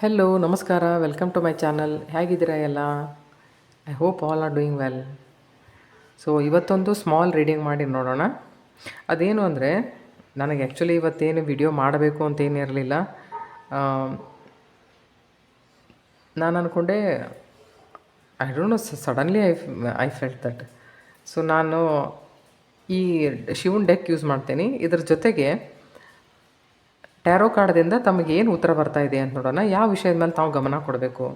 Hello ನಮಸ್ಕಾರ, welcome to my channel. ಹೇಗಿದ್ದೀರಾ ಎಲ್ಲ? I hope all are doing well. So ಇವತ್ತೊಂದು ಸ್ಮಾಲ್ ರೀಡಿಂಗ್ ಮಾಡಿ ನೋಡೋಣ. ಅದೇನು ಅಂದರೆ, ನನಗೆ ಆ್ಯಕ್ಚುಲಿ ಇವತ್ತೇನು ವಿಡಿಯೋ ಮಾಡಬೇಕು ಅಂತೇನು ಇರಲಿಲ್ಲ. ನಾನು ಅಂದ್ಕೊಂಡೆ, I don't know, suddenly I felt that. So ನಾನು ಈ ಶಿವನ್ ಡೆಕ್ ಯೂಸ್ ಮಾಡ್ತೀನಿ. ಇದ್ರ ಜೊತೆಗೆ ಟ್ಯಾರೋ ಕಾರ್ಡ್ದಿಂದ ತಮಗೇನು ಉತ್ತರ ಬರ್ತಾ ಇದೆ ಅಂತ ನೋಡೋಣ. ಯಾವ ವಿಷಯದ ಮೇಲೆ ತಾವು ಗಮನ ಕೊಡಬೇಕು,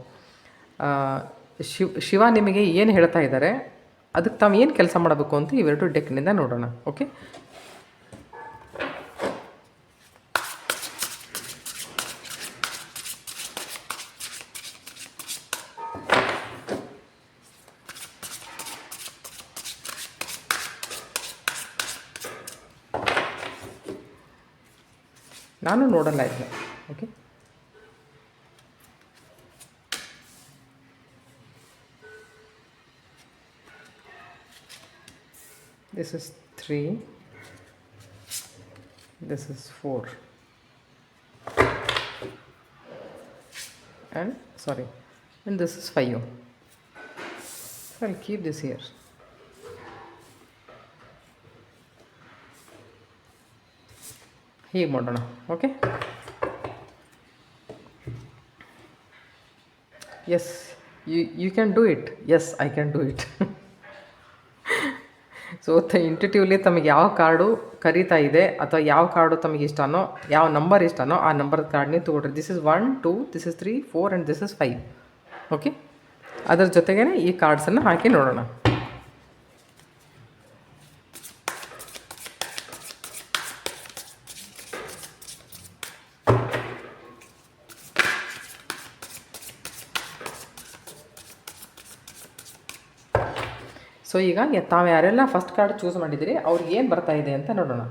ಶಿವ ನಿಮಗೆ ಏನು ಹೇಳ್ತಾ ಇದ್ದಾರೆ, ಅದಕ್ಕೆ ತಾವು ಏನು ಕೆಲಸ ಮಾಡಬೇಕು ಅಂತ ಇವೆರಡು ಡೆಕ್ನಿಂದ ನೋಡೋಣ. ಓಕೆ, ನಾನು ನೋಡಲ್ಲ ಇದೆ. Okay, this is 3, this is 4, and sorry, and this is 5. So I'll keep this here. ಹೀಗೆ ಮಾಡೋಣ. Okay, yes, you can do it. Yes, I can do it. So intuitively ತಮಗೆ ಯಾವ ಕಾರ್ಡು ಕರೀತಾ ಇದೆ ಅಥವಾ ಯಾವ ಕಾರ್ಡು ತಮಗೆ ಇಷ್ಟನೋ, ಯಾವ ನಂಬರ್ ಇಷ್ಟನೋ ಆ ನಂಬರ್ ಕಾರ್ಡ್ನೇ ತೊಗೊಳ್ರಿ. This is 1, 2, this is 3, 4 and this is 5. Okay, ಅದರ ಜೊತೆಗೇ ಈ ಕಾರ್ಡ್ಸನ್ನು ಹಾಕಿ ನೋಡೋಣ. ಸೊ ಈಗ ತಾವು ಯಾರೆಲ್ಲ ಫಸ್ಟ್ ಕಾರ್ಡ್ ಚೂಸ್ ಮಾಡಿದ್ದೀರಿ ಅವ್ರಿಗೆ ಏನು ಬರ್ತಾ ಇದೆ ಅಂತ ನೋಡೋಣ.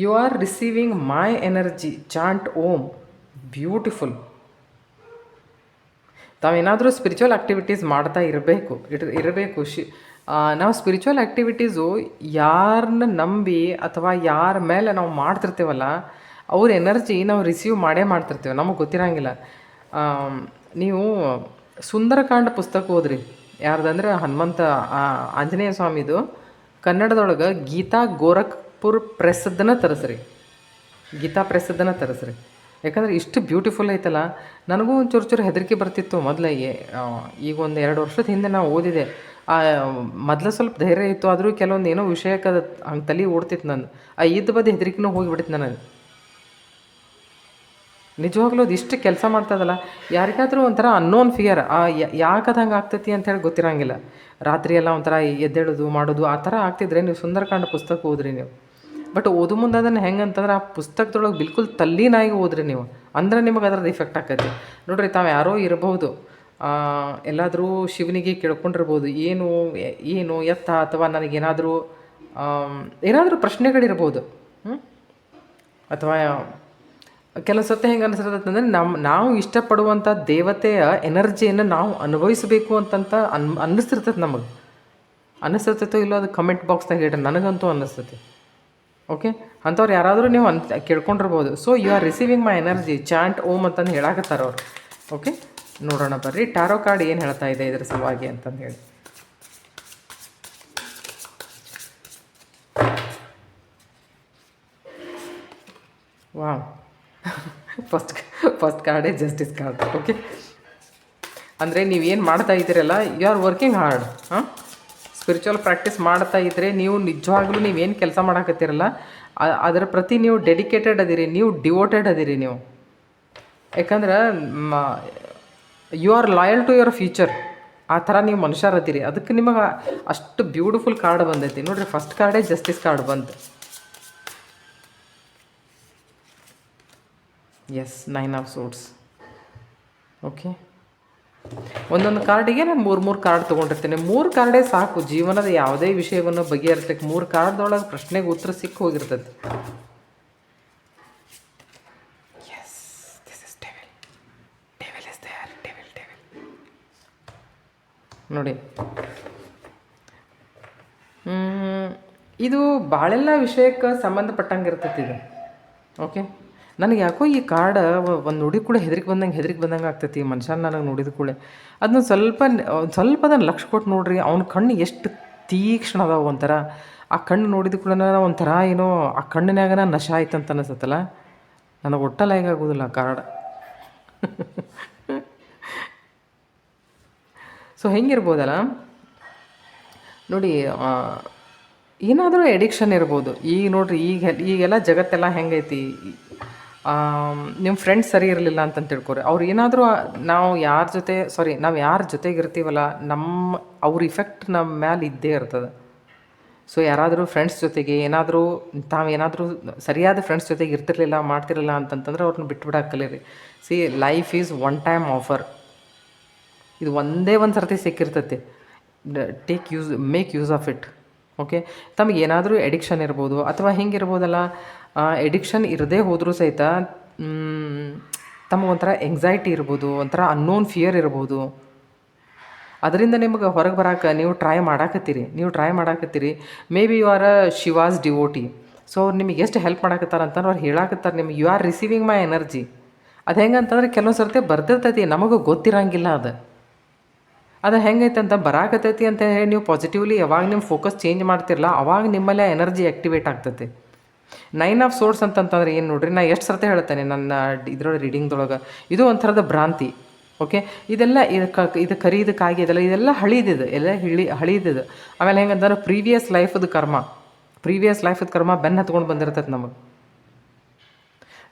You are receiving my energy, chant Om. Beautiful. ತಾವೇನಾದರೂ ಸ್ಪಿರಿಚುವಲ್ ಆ್ಯಕ್ಟಿವಿಟೀಸ್ ಮಾಡ್ತಾ ಇರಬೇಕು. ನಾವು ಸ್ಪಿರಿಚುವಲ್ ಆ್ಯಕ್ಟಿವಿಟೀಸು ಯಾರನ್ನ ನಂಬಿ ಅಥವಾ ಯಾರ ಮೇಲೆ ನಾವು ಮಾಡ್ತಿರ್ತೀವಲ್ಲ ಅವ್ರ ಎನರ್ಜಿ ನಾವು ರಿಸೀವ್ ಮಾಡ್ತಿರ್ತೀವಿ, ನಮಗೆ ಗೊತ್ತಿರೋಂಗಿಲ್ಲ. ನೀವು ಸುಂದರಕಾಂಡ ಪುಸ್ತಕ ಓದ್ರಿ. ಯಾರ್ದಂದ್ರೆ ಹನುಮಂತ ಆಂಜನೇಯ ಸ್ವಾಮಿದು ಕನ್ನಡದೊಳಗೆ ಗೀತಾ ಗೋರಖ್ಪುರ್ ಪ್ರೆಸ್ಸದ್ದನ್ನು ತರಿಸ್ರಿ, ಗೀತಾ ಪ್ರೆಸ್ಸದ್ದನ್ನು ತರಿಸ್ರಿ. ಯಾಕಂದರೆ ಇಷ್ಟು ಬ್ಯೂಟಿಫುಲ್ ಐತಲ್ಲ. ನನಗೂ ಒಂಚೂರು ಹೆದರಿಕೆ ಬರ್ತಿತ್ತು ಮೊದಲೇ. ಈಗ ಒಂದು 2 ವರ್ಷದ ಹಿಂದೆ ನಾವು ಓದಿದೆ. ಮೊದಲು ಸ್ವಲ್ಪ ಧೈರ್ಯ ಇತ್ತು, ಆದರೂ ಕೆಲವೊಂದು ಏನೋ ವಿಷಯಕ್ಕೆ ಅದು ಹಂಗೆ ತಲೆ ಓಡ್ತಿತ್ತು. ನಾನು ಇದ್ದ ಬದಿ ಹೆದರಿಕೆನೂ ಹೋಗಿಬಿಡ್ತು ನನಗೆ. ನಿಜವಾಗ್ಲೂ ಅದು ಇಷ್ಟು ಕೆಲಸ ಮಾಡ್ತದಲ್ಲ. ಯಾರಿಗಾದರೂ ಒಂಥರ ಅನ್ನೋನ್ ಫಿಯರ್, ಯಾಕೆ ಅದು ಹಂಗೆ ಆಗ್ತೈತಿ ಅಂಥೇಳಿ ಗೊತ್ತಿರೋಂಗಿಲ್ಲ. ರಾತ್ರಿ ಎಲ್ಲ ಒಂಥರ ಎದ್ದೇಳೋದು ಮಾಡೋದು ಆ ಥರ ಆಗ್ತಿದ್ರೆ ನೀವು ಸುಂದರಕಾಂಡ ಪುಸ್ತಕ ಓದ್ರಿ ನೀವು. ಬಟ್ ಓದು ಮುಂದೆ ಅದನ್ನು ಹೆಂಗೆ ಅಂತಂದ್ರೆ ಆ ಪುಸ್ತಕದೊಳಗೆ ಬಿಲ್ಕುಲ್ ತಲ್ಲೀನಾಗಿ ಓದ್ರಿ ನೀವು, ಅಂದ್ರೆ ನಿಮಗೆ ಅದ್ರದ್ದು ಇಫೆಕ್ಟ್ ಆಕೈತಿ. ನೋಡಿರಿ, ತಾವು ಯಾರೋ ಇರಬಹುದು, ಎಲ್ಲಾದರೂ ಶಿವನಿಗೆ ಕೇಳ್ಕೊಂಡಿರ್ಬೋದು, ಏನು ಎತ್ತ, ಅಥವಾ ನನಗೇನಾದರೂ ಪ್ರಶ್ನೆಗಳಿರ್ಬೋದು. ಅಥವಾ ಕೆಲವು ಸತಿ ಹೆಂಗೆ ಅನಿಸಿರ್ತಂದ್ರೆ ನಾವು ಇಷ್ಟಪಡುವಂಥ ದೇವತೆಯ ಎನರ್ಜಿಯನ್ನು ನಾವು ಅನುಭವಿಸಬೇಕು ಅಂತಂತ ಅನ್ನಿಸ್ತಿರ್ತೈತೆ. ನಮಗೆ ಅನ್ನಿಸ್ತಿರ್ತೈತೋ ಇಲ್ಲೋ ಅದು ಕಮೆಂಟ್ ಬಾಕ್ಸ್ದಾಗ ಹೇಳ್ರಿ, ನನಗಂತೂ ಅನ್ನಿಸ್ತೈತಿ. ಓಕೆ, ಅಂಥವ್ರು ಯಾರಾದರೂ ನೀವು ಕೇಳ್ಕೊಂಡಿರ್ಬೋದು. So you are receiving my energy, chant Om ಅಂತಂದು ಹೇಳಾಕತ್ತಾರ ಅವ್ರು. ಓಕೆ, ನೋಡೋಣ ಬರ್ರಿ ಟ್ಯಾರೋ ಕಾರ್ಡ್ ಏನು ಹೇಳ್ತಾ ಇದೆ ಇದ್ರ ಸಲುವಾಗಿ ಅಂತಂದು ಹೇಳಿ. ವಾವ್, ಫಸ್ಟ್ ಕಾರ್ಡೇ ಜಸ್ಟಿಸ್ ಕಾರ್ಡ್. ಓಕೆ, ಅಂದರೆ ನೀವೇನು ಮಾಡ್ತಾ ಇದ್ದೀರಲ್ಲ, you are working hard. Spiritual practice ಮಾಡ್ತಾ ಇದ್ದರೆ ನೀವು ನಿಜವಾಗ್ಲೂ ನೀವೇನು ಕೆಲಸ ಮಾಡಕತ್ತೀರಲ್ಲ ಅದರ ಪ್ರತಿ ನೀವು ಡೆಡಿಕೇಟೆಡ್ ಅದಿರಿ, ನೀವು ಡಿವೋಟೆಡ್ ಅದಿರಿ ನೀವು. ಯಾಕಂದ್ರೆ you are loyal to your future. ಆ ಥರ ನೀವು ಮನುಷ್ಯರದಿರಿ. ಅದಕ್ಕೆ ನಿಮಗೆ ಅಷ್ಟು ಬ್ಯೂಟಿಫುಲ್ ಕಾರ್ಡ್ ಬಂದೈತಿ ನೋಡಿರಿ. ಫಸ್ಟ್ ಕಾರ್ಡೇ ಜಸ್ಟಿಸ್ ಕಾರ್ಡ್ ಬಂತು. Yes, 9 of swords. ಓಕೆ, ಒಂದೊಂದು ಕಾರ್ಡಿಗೆ ನಾನು 3 ಕಾರ್ಡ್ ತೊಗೊಂಡಿರ್ತೀನಿ. 3 ಕಾರ್ಡೇ ಸಾಕು ಜೀವನದ ಯಾವುದೇ ವಿಷಯವನ್ನು ಬಗೆಹರಿಸ್ಲಿಕ್ಕೆ. 3 ಕಾರ್ಡ್ದೊಳಗೆ ಪ್ರಶ್ನೆಗೆ ಉತ್ತರ ಸಿಕ್ಕಿ ಹೋಗಿರ್ತದೆ. Yes, this is devil. Devil is there. Devil ನೋಡಿ. ಇದು ಭಾಳೆಲ್ಲ ವಿಷಯಕ್ಕೆ ಸಂಬಂಧಪಟ್ಟಂಗೆ ಇರ್ತೈತಿ ಇದು. ಓಕೆ, ನನಗೆ ಯಾಕೋ ಈ ಕಾರ್ಡ್ ಒಂದು ನೋಡಿದ ಕೂಡ ಹೆದರಿಕೆ ಬಂದಂಗೆ ಆಗ್ತೈತಿ ಈ ಮನುಷ್ಯನ ನನಗೆ ನೋಡಿದ ಕೂಡಲೇ ಅದನ್ನ ಸ್ವಲ್ಪ ಅದನ್ನು ಲಕ್ಷ ಕೊಟ್ಟು ನೋಡ್ರಿ ಅವ್ನ ಕಣ್ಣು ಎಷ್ಟು ತೀಕ್ಷ್ಣ ಅದಾವ ಒಂಥರ ಆ ಕಣ್ಣು ನೋಡಿದ ಕೂಡ ಒಂಥರ ಏನೋ ಆ ಕಣ್ಣಿನಾಗ ನಶ ಆಯ್ತಂತ ಅನಿಸತ್ತಲ್ಲ ನನಗೆ ಒಟ್ಟಲ್ಲ ಹೇಗಾಗೋದಿಲ್ಲ ಆ ಕಾರ್ಡ್. ಸೊ ಹೆಂಗಿರ್ಬೋದಲ್ಲ ನೋಡಿ, ಏನಾದರೂ ಎಡಿಕ್ಷನ್ ಇರ್ಬೋದು. ಈಗ ನೋಡ್ರಿ ಈಗೆಲ್ಲ ಜಗತ್ತೆಲ್ಲ ಹೆಂಗೈತಿ, ನಿಮ್ಮ ಫ್ರೆಂಡ್ಸ್ ಸರಿ ಇರಲಿಲ್ಲ ಅಂತ ತಿಳ್ಕೊರಿ, ಅವ್ರು ಏನಾದರೂ ನಾವು ಯಾರ ಜೊತೆಗೆ ಇರ್ತೀವಲ್ಲ ಅವ್ರ ಇಫೆಕ್ಟ್ ನಮ್ಮ ಮ್ಯಾಲೆ ಇದ್ದೇ ಇರ್ತದೆ. ಸೊ ಯಾರಾದರೂ ಫ್ರೆಂಡ್ಸ್ ಜೊತೆಗೆ ತಾವೇನಾದರೂ ಸರಿಯಾದ ಫ್ರೆಂಡ್ಸ್ ಜೊತೆಗೆ ಮಾಡ್ತಿರಲಿಲ್ಲ ಅಂತಂತಂದ್ರೆ ಅವ್ರನ್ನ ಬಿಟ್ಬಿಡಕ್ಕೆ ಕಲೀರಿ. See, life is one time offer. ಇದು ಒಂದೇ ಒಂದು ಸರ್ತಿ ಸಿಕ್ಕಿರ್ತೈತಿ. Make use of it. Okay, ತಮಗೆ ಏನಾದರೂ ಎಡಿಕ್ಷನ್ ಇರ್ಬೋದು ಅಥವಾ ಹಿಂಗಿರ್ಬೋದಲ್ಲ. ಎಡಿಕ್ಷನ್ ಇರದೇ ಹೋದರೂ ಸಹಿತ ತಮಗೊಂಥರ ಎಂಗ್ಸೈಟಿ ಇರ್ಬೋದು, ಒಂಥರ ಅನ್ನೋನ್ ಫಿಯರ್ ಇರ್ಬೋದು. ಅದರಿಂದ ನಿಮ್ಗೆ ಹೊರಗೆ ಬರೋಕೆ ನೀವು ಟ್ರೈ ಮಾಡಾಕತ್ತೀರಿ. Maybe you are Shiva's devotee. So ಅವ್ರು ನಿಮಗೆ ಎಷ್ಟು ಹೆಲ್ಪ್ ಮಾಡಾಕತ್ತಾರೆ ಅಂತಂದ್ರೆ ಅವ್ರು ಹೇಳಾಕತ್ತಾರೆ ನಿಮಗೆ, you are receiving my energy. ಅದು ಹೆಂಗಂತಂದ್ರೆ ಕೆಲವೊಂದು ಸರ್ತಿ ಬರ್ತಿರ್ತೈತಿ, ನಮಗೆ ಗೊತ್ತಿರಂಗಿಲ್ಲ. ಅದು ಹೆಂಗೈತೆ ಅಂತ ಬರಾಕತ್ತೈತಿ ಅಂತ ಹೇಳಿ ನೀವು ಪಾಸಿಟಿವ್ಲಿ ಯಾವಾಗ ನಿಮ್ಮ ಫೋಕಸ್ ಚೇಂಜ್ ಮಾಡ್ತಿರಲ್ಲ ಅವಾಗ ನಿಮ್ಮಲ್ಲೇ ಎನರ್ಜಿ ಆ್ಯಕ್ಟಿವೇಟ್ ಆಗ್ತೈತಿ. 9 ಆಫ್ ಸೋರ್ಸ್ ಅಂತಂತಂದ್ರೆ ಏನು ನೋಡ್ರಿ, ನಾನು ಎಷ್ಟು ಸರ್ತಿ ಹೇಳ್ತೇನೆ ನನ್ನ ಇದ್ರೊಳಗೆ ರೀಡಿಂಗ್ದೊಳಗೆ, ಇದು ಒಂಥರದ ಭ್ರಾಂತಿ. ಓಕೆ, ಇದು ಖರೀದಕ್ಕಾಗಿ ಇದೆಲ್ಲ ಹಳಿದಿದ್ದು. ಆಮೇಲೆ ಹೆಂಗಂತಂದ್ರೆ ಪ್ರೀವಿಯಸ್ ಲೈಫದ ಕರ್ಮ ಬೆನ್ನು ಹತ್ಕೊಂಡು ಬಂದಿರ್ತೈತೆ ನಮಗೆ.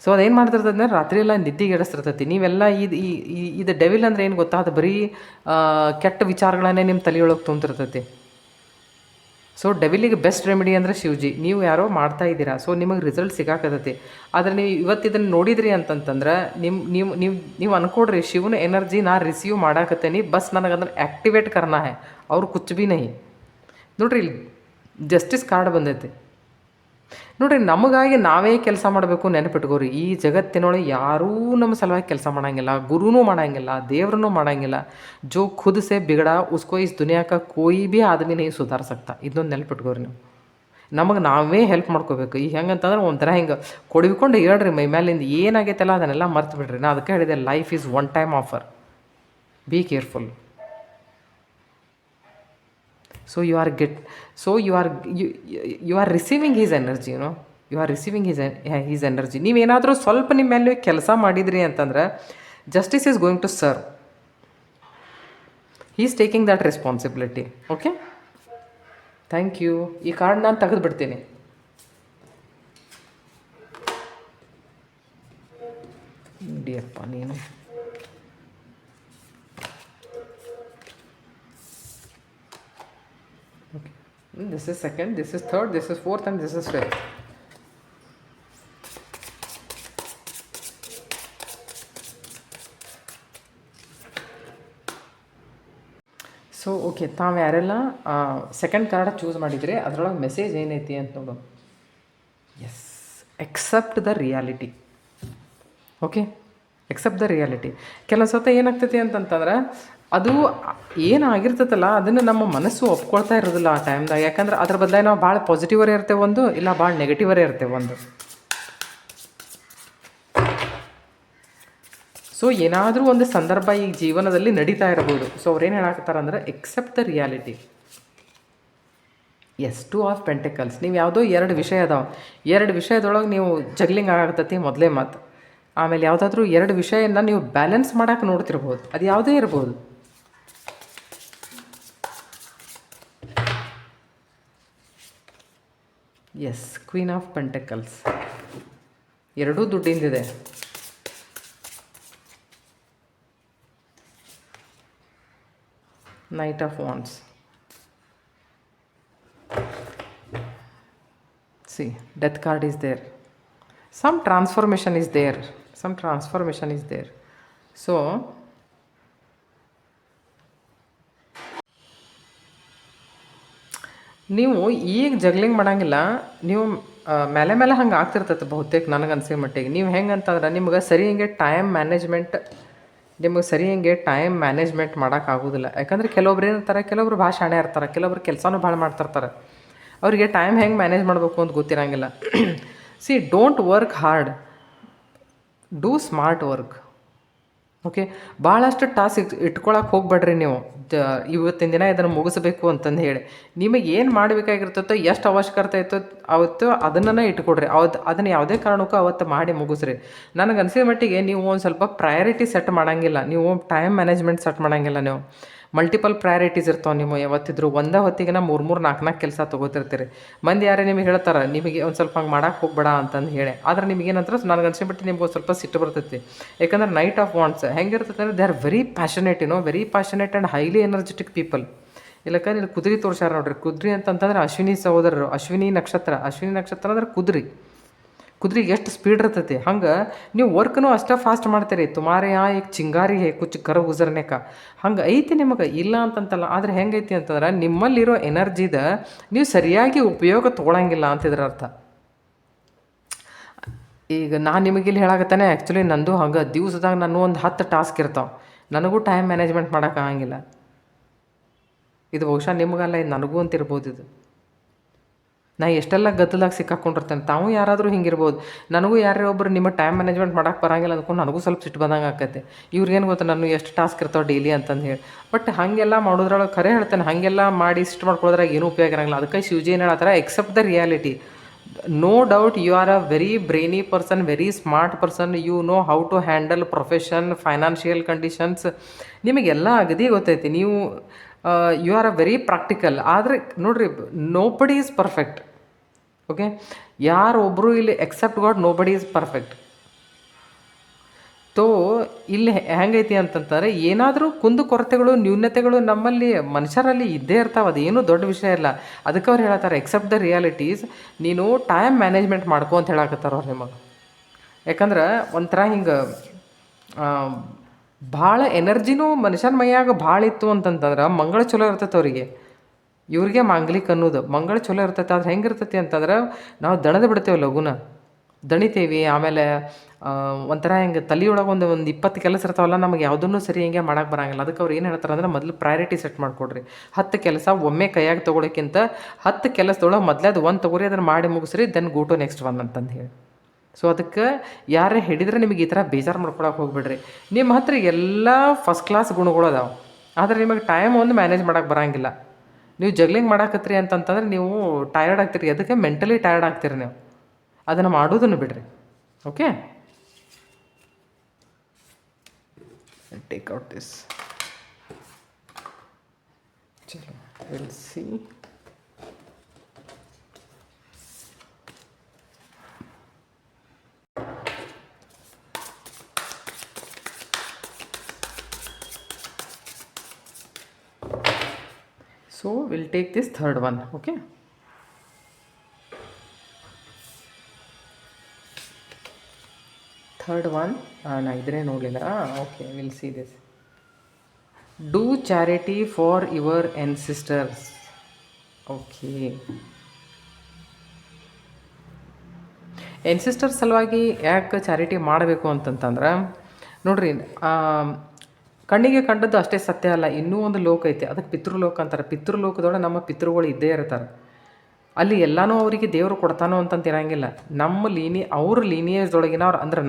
ಸೊ ಅದೇನು ಮಾಡ್ತಿರ್ತದೆ, ರಾತ್ರಿ ಎಲ್ಲ ನಿದ್ದೆಗೆಡಿಸ್ತಿರ್ತೈತಿ. ನೀವೆಲ್ಲ ಇದು ಡೆವಿಲ್ ಅಂದರೆ ಏನು ಗೊತ್ತಾ, ಅದು ಬರೀ ಕೆಟ್ಟ ವಿಚಾರಗಳನ್ನೇ ನಿಮ್ಮ ತಲೆಯೊಳಗೆ ತುಂಬಿರ್ತೈತಿ. ಸೊ ಡೆವಿಲಿಗೆ ಬೆಸ್ಟ್ ರೆಮಿಡಿ ಅಂದರೆ ಶಿವಜಿ. ನೀವು ಯಾರೋ ಮಾಡ್ತಾ ಇದ್ದೀರಾ, ಸೊ ನಿಮಗೆ ರಿಸಲ್ಟ್ ಸಿಗಾಕತ್ತೈತಿ. ಆದರೆ ನೀವು ಇವತ್ತಿದನ್ನು ನೋಡಿದ್ರಿ ಅಂತಂತಂದ್ರೆ ನೀವು ಅನ್ಕೊಡ್ರಿ, ಶಿವನ ಎನರ್ಜಿ ನಾ ರಿಸೀವ್ ಮಾಡಾಕತ್ತೇನಿ, ಬಸ್ ನನಗೆ ಅದನ್ನು ಆ್ಯಕ್ಟಿವೇಟ್ ಕರ್ನಾ ಹೇ, ಅವ್ರು ಕುಚ್ ಭೀ ನಹಿ. ನೋಡ್ರಿ, ಇಲ್ಲಿ ಜಸ್ಟಿಸ್ ಕಾರ್ಡ್ ಬಂದೈತಿ. ನೋಡಿರಿ, ನಮಗಾಗಿ ನಾವೇ ಕೆಲಸ ಮಾಡಬೇಕು. ನೆನಪಿಟ್ಕೋರಿ, ಈ ಜಗತ್ತಿನೊಳಗೆ ಯಾರೂ ನಮ್ಮ ಸಲುವಾಗಿ ಕೆಲಸ ಮಾಡಂಗಿಲ್ಲ, ಗುರುನೂ ಮಾಡಂಗಿಲ್ಲ, ದೇವ್ರನ್ನೂ ಮಾಡಂಗಿಲ್ಲ. ಜೋ ಖುದ್ ಸೆ ಬಿಗಡ ಉಸ್ಕೋ ಇಸ್ ದುನಿಯಾಕ ಕೋಯಿ ಭೀ ಆದಮಿ ನಹಿ ಸುಧಾರ ಸಕ್ತಾ. ಇದೊಂದು ನೆನಪಿಟ್ಕೋರಿ ನೀವು. ನಮಗೆ ನಾವೇ ಹೆಲ್ಪ್ ಮಾಡ್ಕೋಬೇಕು. ಈಗ ಹೆಂಗಂತಂದ್ರೆ ಒಂಥರ ಹಿಂಗೆ ಕೊಡಿಕೊಂಡು ಹೇಳ್ರಿ ಮೈ ಮೇಲಿಂದ ಏನಾಗೈತಲ್ಲ ಅದನ್ನೆಲ್ಲ ಮರ್ತು ಬಿಡ್ರಿ. ನಾ ಅದಕ್ಕೆ ಹೇಳಿದೆ, life is one time offer, be careful. So you are receiving his energy, you are receiving his energy. ನೀವೇನಾದರೂ ಸ್ವಲ್ಪ ನಿಮ್ಮ ಮೇಲೆ ಕೆಲಸ ಮಾಡಿದ್ರಿ ಅಂತಂದ್ರೆ justice is going to serve. He is taking that responsibility. Okay, thank you. ಈ card ನಾನು ತೆಗೆದುಬಿಡ್ತೀನಿ. ಇಡಿಯಪ್ಪ ನೀನು. This is second, this is third, this is fourth, and this is fifth. So okay, ತಾವು ಯಾರೆಲ್ಲ ಸೆಕೆಂಡ್ ಕಾರ್ಡ್ ಚೂಸ್ ಮಾಡಿದರೆ ಅದರೊಳಗೆ message ಏನೈತಿ ಅಂತ ನೋಡು. Yes, accept the reality. Okay, accept the reality. ಕೆಲವು ಸತ ಏನಾಗ್ತೈತಿ ಅಂತಂತಂದ್ರೆ ಅದು ಏನಾಗಿರ್ತೈತಲ್ಲ ಅದನ್ನು ನಮ್ಮ ಮನಸ್ಸು ಒಪ್ಕೊಳ್ತಾ ಇರೋದಿಲ್ಲ ಆ ಟೈಮ್ದಾಗ. ಯಾಕಂದ್ರೆ ಅದ್ರ ಬದಲಾಗಿ ನಾವು ಭಾಳ ಪಾಸಿಟಿವರೇ ಇರ್ತೇವೆ ಒಂದು, ಇಲ್ಲ ಭಾಳ ನೆಗೆಟಿವರೇ ಇರ್ತೇವೆ ಒಂದು. ಸೊ ಏನಾದರೂ ಒಂದು ಸಂದರ್ಭ ಈ ಜೀವನದಲ್ಲಿ ನಡೀತಾ ಇರ್ಬೋದು. ಸೊ ಅವ್ರೇನು ಹೇಳಾಕತ್ತಾರ ಅಂದ್ರೆ accept the reality. Yes, 2 of pentacles. ನೀವು ಯಾವುದೋ 2 ವಿಷಯ ಅದಾವೆ, 2 ವಿಷಯದೊಳಗೆ ನೀವು ಜಗ್ಲಿಂಗ್ ಆಗತ್ತೈತಿ ಮೊದಲೇ ಮಾತು. ಆಮೇಲೆ ಯಾವುದಾದ್ರೂ 2 ವಿಷಯನ ನೀವು ಬ್ಯಾಲೆನ್ಸ್ ಮಾಡೋಕೆ ನೋಡ್ತಿರ್ಬೋದು, ಅದು ಯಾವುದೇ ಇರ್ಬೋದು. Yes, queen of pentacles. 2 ದುಡ್ಡಿಂದಿದೆ. Knight of wands. See, death card is there. Some transformation is there. So ನೀವು ಈಗ ಜಗ್ಲಿಂಗ್ ಮಾಡಂಗಿಲ್ಲ. ನೀವು ಮೇಲೆ ಹಂಗೆ ಆಗ್ತಿರ್ತೈತೆ ಬಹುತೇಕ ನನಗನ್ಸೋ ಮಟ್ಟಿಗೆ. ನೀವು ಹೆಂಗೆ ಅಂತಂದ್ರೆ ನಿಮ್ಗೆ ಸರಿಯಾಗಿ ಟೈಮ್ ಮ್ಯಾನೇಜ್ಮೆಂಟ್ ಮಾಡೋಕ್ಕಾಗೋದಿಲ್ಲ. ಯಾಕಂದ್ರೆ ಕೆಲವೊಬ್ರು ಏನಿರ್ತಾರೆ, ಕೆಲವೊಬ್ರು ಭಾಳ ಶಾಣೆ ಇರ್ತಾರೆ, ಕೆಲವೊಬ್ರು ಕೆಲಸನೂ ಭಾಳ ಮಾಡ್ತಿರ್ತಾರೆ. ಅವರಿಗೆ ಟೈಮ್ ಹೆಂಗೆ ಮ್ಯಾನೇಜ್ ಮಾಡಬೇಕು ಅಂತ ಗೊತ್ತಿರಂಗಿಲ್ಲ. See, don't work hard. Do smart work. Okay, ಭಾಳಷ್ಟು ಟಾಸ್ಕ್ ಇಟ್ಕೊಳಕ್ಕೆ ಹೋಗ್ಬೇಡ್ರಿ ನೀವು. ಇವತ್ತಿನ ದಿನ ಇದನ್ನು ಮುಗಿಸ್ಬೇಕು ಅಂತಂದು ಹೇಳಿ ನಿಮಗೆ ಏನು ಮಾಡಬೇಕಾಗಿರ್ತೈತೋ ಎಷ್ಟು ಅವಶ್ಯಕತೆ ಇರ್ತೋ ಅವತ್ತು ಅದನ್ನು ಇಟ್ಕೊಡ್ರಿ. ಅದನ್ನು ಯಾವುದೇ ಕಾರಣಕ್ಕೂ ಅವತ್ತು ಮಾಡಿ ಮುಗಿಸ್ರಿ. ನನಗೆ ಅನಿಸಿದ ಮಟ್ಟಿಗೆ ನೀವು ಒಂದು ಸ್ವಲ್ಪ ಪ್ರಯಾರಿಟಿ ಸೆಟ್ ಮಾಡೋಂಗಿಲ್ಲ, ನೀವು ಟೈಮ್ ಮ್ಯಾನೇಜ್ಮೆಂಟ್ ಸೆಟ್ ಮಾಡೋಂಗಿಲ್ಲ. ನೀವು ಮಲ್ಟಿಪಲ್ ಪ್ರಯಾರಿಟೀಸ್ ಇರ್ತಾವೆ ನಿಮ್ಮ ಯಾವತ್ತಿದ್ರು. ಒಂದೇ ಹೊತ್ತಿಗೆ 3-4 ಕೆಲಸ ತೊಗೋತಿರ್ತೀರಿ. ಮಂದಿ ಯಾರೇ ನಿಮಗೆ ಹೇಳ್ತಾರೆ ನಿಮಗೆ ಒಂದು ಸ್ವಲ್ಪ ಹಂಗೆ ಮಾಡಕ್ಕೆ ಹೋಗ್ಬೇಡ ಅಂತಂದು ಹೇಳಿ. ಆದ್ರೆ ನಿಮಗೇನಂದ್ರೆ ನನಗೆ ಅನ್ಸಿಬಿಟ್ಟು ನಿಮ್ಗೆ ಒಂದು ಸ್ವಲ್ಪ ಸಿಟ್ಟು ಬರ್ತೈತಿ. ಯಾಕಂದ್ರೆ ನೈಟ್ ಆಫ್ ವಾಂಟ್ಸ್ ಹೆಂಗಿರ್ತೈತೆ ಅಂದರೆ they are very passionate, very passionate and highly energetic people. ಇಲ್ಲಕ್ಕ ಇಲ್ಲಿ ಕುದುರೆ ತೋರ್ಸ್ಯಾರ ನೋಡ್ರಿ. ಕುದುರೆ ಅಂತಂತಂದ್ರೆ ಅಶ್ವಿನಿ ಸಹೋದರರು, ಅಶ್ವಿನಿ ನಕ್ಷತ್ರ ಅಂದ್ರೆ ಕುದುರೆಗೆ ಎಷ್ಟು ಸ್ಪೀಡ್ ಇರ್ತೈತಿ. ಹಂಗೆ ನೀವು ವರ್ಕ್ನೂ ಅಷ್ಟೇ ಫಾಸ್ಟ್ ಮಾಡ್ತೀರಿ. ತುಮಾರೆ ಈಗ ಚಿಂಗಾರಿ ಹೇ ಕುಚ್ ಕರ ಗುಜರ್ನೇಕ ಹಂಗೆ ಐತಿ ನಿಮಗೆ, ಇಲ್ಲ ಅಂತಂತಲ್ಲ. ಆದರೆ ಹೆಂಗೈತಿ ಅಂತಂದ್ರೆ ನಿಮ್ಮಲ್ಲಿರೋ ಎನರ್ಜಿದ ನೀವು ಸರಿಯಾಗಿ ಉಪಯೋಗ ತೊಗೊಳಂಗಿಲ್ಲ ಅಂತಿದ್ರ ಅರ್ಥ. ಈಗ ನಾನು ನಿಮಗೆ ಇಲ್ಲಿ ಹೇಳಾಕತ್ತಾನೆ, ಆ್ಯಕ್ಚುಲಿ ನಂದು ಹಂಗೆ ದಿವಸದಾಗ ನಾನು ಒಂದು 10 ಟಾಸ್ಕ್ ಇರ್ತಾವೆ. ನನಗೂ ಟೈಮ್ ಮ್ಯಾನೇಜ್ಮೆಂಟ್ ಮಾಡೋಕ್ಕಾಗಂಗಿಲ್ಲ. ಇದು ಬಹುಶಃ ನಿಮಗಲ್ಲ, ಇದು ನನಗೂ ಅಂತಿರ್ಬೋದು. ಇದು ನಾ ಎಷ್ಟೆಲ್ಲ ಗದ್ದಲಾಗಿ ಸಿಕ್ಕಾಕೊಂಡಿರ್ತೇನೆ. ತಾವು ಯಾರಾದರೂ ಹಿಂಗಿರ್ಬೋದು. ನನಗೂ ಯಾರೇ ಒಬ್ಬರು ನಿಮ್ಮ ಟೈಮ್ ಮ್ಯಾನೇಜ್ಮೆಂಟ್ ಮಾಡೋಕ್ಕೆ ಬರೋಂಗಿಲ್ಲ ಅಂದ್ಕೊಂಡು ನನಗೂ ಸ್ವಲ್ಪ ಸಿಟ್ಟು ಬಂದಂಗೆ ಆಕೈತೆ. ಇವ್ರಿಗೇನು ಗೊತ್ತಾ ನಾನು ಎಷ್ಟು ಟಾಸ್ಕ್ ಇರ್ತಾವೆ ಡೈಲಿ ಅಂತಂದು ಹೇಳಿ. ಬಟ್ ಹಾಗೆಲ್ಲ ಮಾಡೋದ್ರೊಳಗೆ ಖರೆ ಹೇಳ್ತೇನೆ, ಹಾಗೆಲ್ಲ ಮಾಡಿ ಸಿಟ್ಟು ಮಾಡ್ಕೊಳ್ಳೋದ್ರಾಗ ಏನೂ ಉಪಯೋಗ ಇರೋಂಗಿಲ್ಲ. ಅದಕ್ಕೆ ಶಿವಜಿ ಏನು ಹೇಳತ್ತಾರ, accept the reality. No doubt you are a very brainy person, very smart person. You know how to handle profession, financial conditions, ನಿಮಗೆಲ್ಲ ಅಗದಿ ಗೊತ್ತೈತಿ. ನೀವು you are a very practical. ಆದರೆ ನೋಡಿರಿ, ನೋಬಡಿ ಈಸ್ ಪರ್ಫೆಕ್ಟ್. ಓಕೆ, ಯಾರೊಬ್ಬರು ಇಲ್ಲಿ except god nobody is perfect. ತೋ ಇಲ್ಲಿ ಹೆಂಗೈತಿ ಅಂತಂತಾರೆ, ಏನಾದರೂ ಕೊರತೆಗಳು ನ್ಯೂನತೆಗಳು ನಮ್ಮಲ್ಲಿ ಮನುಷ್ಯರಲ್ಲಿ ಇದ್ದೇ ಇರ್ತಾವೆ. ಅದೇನು ದೊಡ್ಡ ವಿಷಯ ಇಲ್ಲ. ಅದಕ್ಕೆ ಅವ್ರು ಹೇಳತ್ತಾರೆ ಎಕ್ಸೆಪ್ಟ್ ದ ರಿಯಾಲಿಟೀಸ್. ನೀನು ಟೈಮ್ ಮ್ಯಾನೇಜ್ಮೆಂಟ್ ಮಾಡ್ಕೊ ಅಂತ ಹೇಳಕತ್ತಾರ ಅವ್ರು ನಿಮಗೆ. ಯಾಕಂದ್ರೆ ಒಂಥರ ಹಿಂಗೆ ಭಾಳ ಎನರ್ಜಿನೂ ಮನುಷ್ಯನ ಮೈಯಾಗ ಭಾಳ ಇತ್ತು ಅಂತಂತಂದ್ರೆ ಮಂಗಳ ಚಲೋ ಇರ್ತೈತೆ ಅವರಿಗೆ. ಇವ್ರಿಗೆ ಮಾಂಗ್ಲಿಕ್ ಅನ್ನೋದು ಮಂಗಳ ಚಲೋ ಇರ್ತೈತೆ. ಆದ್ರೆ ಹೆಂಗಿರ್ತೈತಿ ಅಂತಂದ್ರೆ ನಾವು ದಣದು ಬಿಡ್ತೇವೆ, ಲಘುನ ದಣಿತೇವಿ. ಆಮೇಲೆ ಒಂಥರ ಹಿಂಗೆ ತಲೆಯೊಳಗೆ ಒಂದು 20 ಕೆಲಸ ಇರ್ತಾವಲ್ಲ, ನಮಗೆ ಯಾವುದನ್ನು ಸರಿ ಹಿಂಗೆ ಮಾಡೋಕೆ ಬರೋಂಗಿಲ್ಲ. ಅದಕ್ಕೆ ಅವ್ರು ಏನು ಹೇಳ್ತಾರೆ ಅಂದ್ರೆ, ಮೊದಲು ಪ್ರಯಾರಿಟಿ ಸೆಟ್ ಮಾಡಿಕೊಡ್ರಿ. 10 ಕೆಲಸ ಒಮ್ಮೆ ಕೈಯಾಗಿ ತೊಗೊಳಕ್ಕಿಂತ 10 ಕೆಲಸದೊಳಗೆ ಮೊದಲೇದು 1 ತೊಗೊರಿ, ಅದನ್ನು ಮಾಡಿ ಮುಗಿಸ್ರಿ, ದೆನ್ ಗೋ ಟು ನೆಕ್ಸ್ಟ್ 1 ಅಂತಂದು ಹೇಳಿ. ಸೊ ಅದಕ್ಕೆ ಯಾರೇ ಹಿಡಿದ್ರೆ ನಿಮಗೆ ಈ ಥರ ಬೇಜಾರು ಮಾಡ್ಕೊಳಕ್ಕೆ ಹೋಗ್ಬಿಡ್ರಿ. ನಿಮ್ಮ ಹತ್ರ ಎಲ್ಲ ಫಸ್ಟ್ ಕ್ಲಾಸ್ ಗುಣಗಳು ಅದಾವೆ, ಆದರೆ ನಿಮಗೆ ಟೈಮ್ ಒಂದು ಮ್ಯಾನೇಜ್ ಮಾಡೋಕೆ ಬರೋಂಗಿಲ್ಲ. ನೀವು ಜಗ್ಲಿಂಗ್ ಮಾಡಾಕತ್ರಿ ಅಂತಂತಂದ್ರೆ ನೀವು ಟಯರ್ಡ್ ಆಗ್ತೀರಿ. ಅದಕ್ಕೆ ಮೆಂಟಲಿ ಟಯರ್ಡ್ ಆಗ್ತೀರಿ ನೀವು. ಅದನ್ನು ಮಾಡೋದನ್ನು ಬಿಡ್ರಿ. Okay, take out this. ಚಲೋ, will see. So we'll take this third one. Okay, third one ನಾ ಇದ್ರೆ ನೋಡಲಿಲ್ಲ. Okay, will see this. Do charity for your ancestors. Okay, ancestors ಸಲುವಾಗಿ ಯಾಕೆ ಚಾರಿಟಿ ಮಾಡಬೇಕು ಅಂತಂತಂದ್ರೆ ನೋಡ್ರಿ, ಕಣ್ಣಿಗೆ ಕಂಡದ್ದು ಅಷ್ಟೇ ಸತ್ಯ ಅಲ್ಲ, ಇನ್ನೂ ಒಂದು ಲೋಕ ಐತೆ, ಅದಕ್ಕೆ ಪಿತೃಲೋಕ ಅಂತಾರೆ. ಪಿತೃಲೋಕದೊಳಗೆ ನಮ್ಮ ಪಿತೃಗಳು ಇದ್ದೇ ಇರ್ತಾರೆ. ಅಲ್ಲಿ ಎಲ್ಲನೂ ಅವರಿಗೆ ದೇವರು ಕೊಡ್ತಾನೋ ಅಂತಂತ ಇರೋಂಗಿಲ್ಲ. ನಮ್ಮ ಅವ್ರ ಲೀನಿಯೇಜ್ದೊಳಗಿನವ್ರು ಅಂದ್ರೆ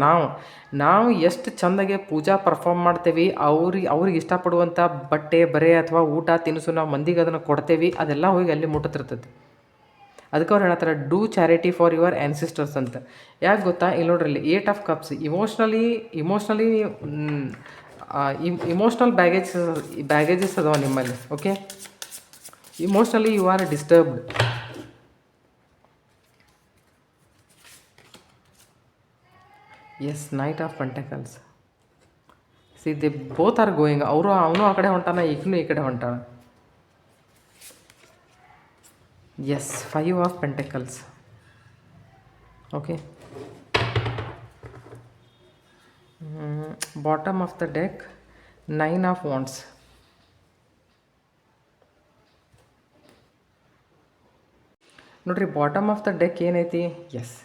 ನಾವು ಎಷ್ಟು ಚೆಂದಾಗೆ ಪೂಜಾ ಪರ್ಫಾರ್ಮ್ ಮಾಡ್ತೇವೆ, ಅವ್ರಿಗೆ ಇಷ್ಟಪಡುವಂಥ ಬಟ್ಟೆ ಬರೆ ಅಥವಾ ಊಟ ತಿನಿಸು ನಾವು ಮಂದಿಗೆ ಅದನ್ನು ಕೊಡ್ತೇವೆ, ಅದೆಲ್ಲ ಹೋಗಿ ಅಲ್ಲಿ ಮುಟ್ಟತಿರ್ತೈತಿ. ಅದಕ್ಕೆ ಅವ್ರು ಹೇಳ್ತಾರೆ do charity for your ancestors ಅಂತ. ಯಾಕೆ ಗೊತ್ತಾ, ಇಲ್ಲಿ ನೋಡ್ರಿ, 8 of cups. Emotionally emotional baggages ಅದಾವ ನಿಮ್ಮಲ್ಲಿ. Okay, emotionally you are disturbed. Yes, knight of pentacles. See they both are going. ಅವನು ಆ ಕಡೆ ಹೊಂಟಾನ, ಈಗಲೂ ಈ ಕಡೆ ಹೊಂಟಾನ. Yes, 5 of pentacles. Okay, bottom of the deck 9 of wands. ನೋಡ್ರಿ, ಬಾಟಮ್ ಆಫ್ ದ ಡೆಕ್ ಏನೈತಿ? Yes,